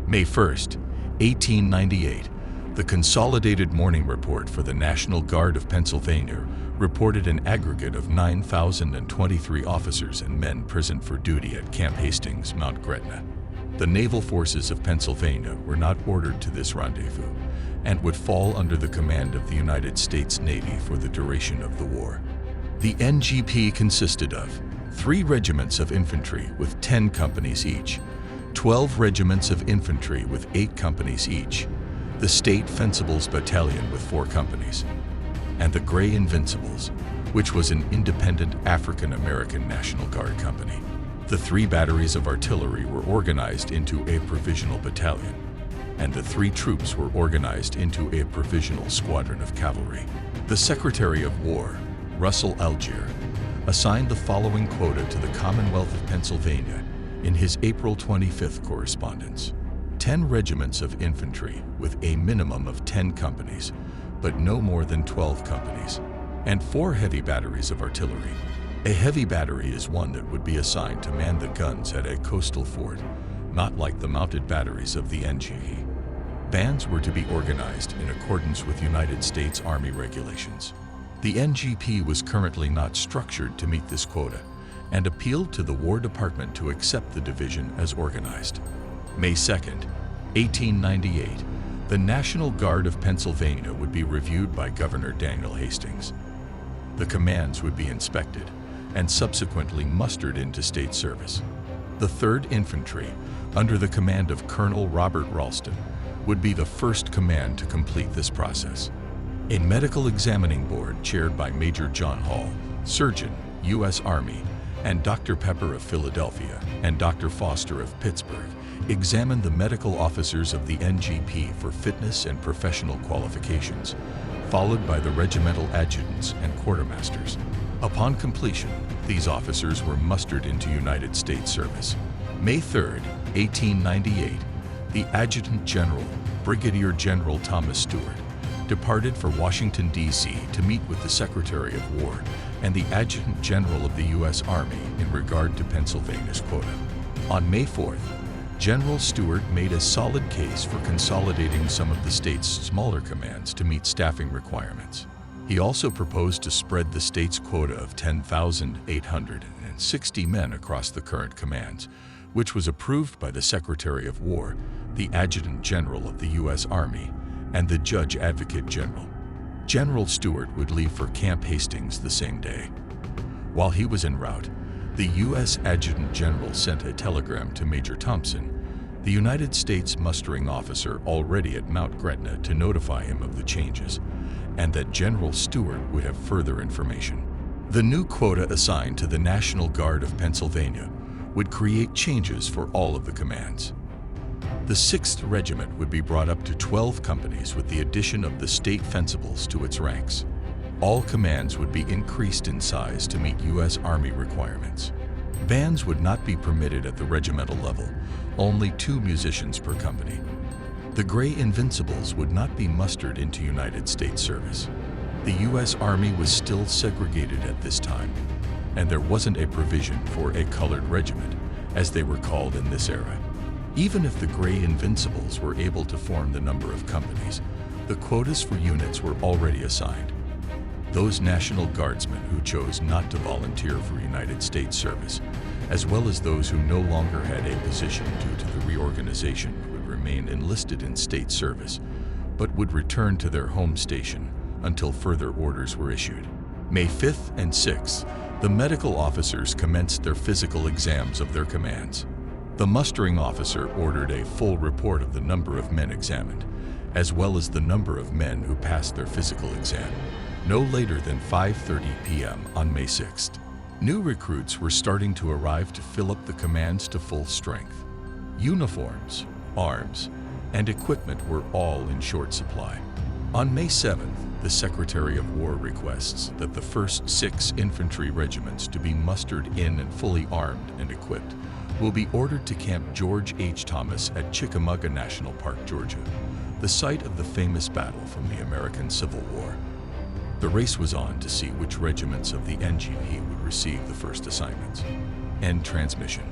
May 1st, 1898, the Consolidated Morning Report for the National Guard of Pennsylvania reported an aggregate of 9,023 officers and men present for duty at Camp Hastings, Mount Gretna. The naval forces of Pennsylvania were not ordered to this rendezvous and would fall under the command of the United States Navy for the duration of the war. The NGP consisted of 3 regiments of infantry with 10 companies each, 12 regiments of infantry with 8 companies each, the State Fencibles Battalion with 4 companies, and the Gray Invincibles, which was an independent African-American National Guard company. The 3 batteries of artillery were organized into a provisional battalion, and the 3 troops were organized into a provisional squadron of cavalry. The Secretary of War, Russell Algier, assigned the following quota to the Commonwealth of Pennsylvania in his April 25th correspondence: 10 regiments of infantry with a minimum of 10 companies, but no more than 12 companies, and 4 heavy batteries of artillery. A heavy battery is one that would be assigned to man the guns at a coastal fort, not like the mounted batteries of the NGP. Bands were to be organized in accordance with United States Army regulations. The NGP was currently not structured to meet this quota and appealed to the War Department to accept the division as organized. May 2nd, 1898, the National Guard of Pennsylvania would be reviewed by Governor Daniel Hastings. The commands would be inspected and subsequently mustered into state service. The 3rd Infantry, under the command of Colonel Robert Ralston, would be the first command to complete this process. A medical examining board chaired by Major John Hall, surgeon, U.S. Army, and Dr. Pepper of Philadelphia and Dr. Foster of Pittsburgh examined the medical officers of the NGP for fitness and professional qualifications, followed by the regimental adjutants and quartermasters. Upon completion, these officers were mustered into United States service. May 3rd, 1898, the Adjutant General, Brigadier General Thomas Stewart, departed for Washington, D.C. to meet with the Secretary of War and the Adjutant General of the U.S. Army in regard to Pennsylvania's quota. On May 4th, General Stewart made a solid case for consolidating some of the state's smaller commands to meet staffing requirements. He also proposed to spread the state's quota of 10,860 men across the current commands, which was approved by the Secretary of War, the Adjutant General of the U.S. Army, and the Judge Advocate General. General Stewart would leave for Camp Hastings the same day. While he was en route, the U.S. Adjutant General sent a telegram to Major Thompson, the United States mustering officer already at Mount Gretna, to notify him of the changes, and that General Stewart would have further information. The new quota assigned to the National Guard of Pennsylvania would create changes for all of the commands. The 6th Regiment would be brought up to 12 companies with the addition of the State Fencibles to its ranks. All commands would be increased in size to meet U.S. Army requirements. Bands would not be permitted at the regimental level, only 2 musicians per company. The Gray Invincibles would not be mustered into United States service. The U.S. Army was still segregated at this time, and there wasn't a provision for a colored regiment, as they were called in this era. Even if the Gray Invincibles were able to form the number of companies, the quotas for units were already assigned. Those National Guardsmen who chose not to volunteer for United States service, as well as those who no longer had a position due to the reorganization, would remain enlisted in state service, but would return to their home station until further orders were issued. May 5th and 6th, the medical officers commenced their physical exams of their commands. The mustering officer ordered a full report of the number of men examined, as well as the number of men who passed their physical exam, no later than 5:30 p.m. on May 6th. New recruits were starting to arrive to fill up the commands to full strength. Uniforms, arms, and equipment were all in short supply. On May 7th, the Secretary of War requests that the first 6 infantry regiments to be mustered in and fully armed and equipped will be ordered to Camp George H. Thomas at Chickamauga National Park, Georgia, the site of the famous battle from the American Civil War. The race was on to see which regiments of the NGP would receive the first assignments. End transmission.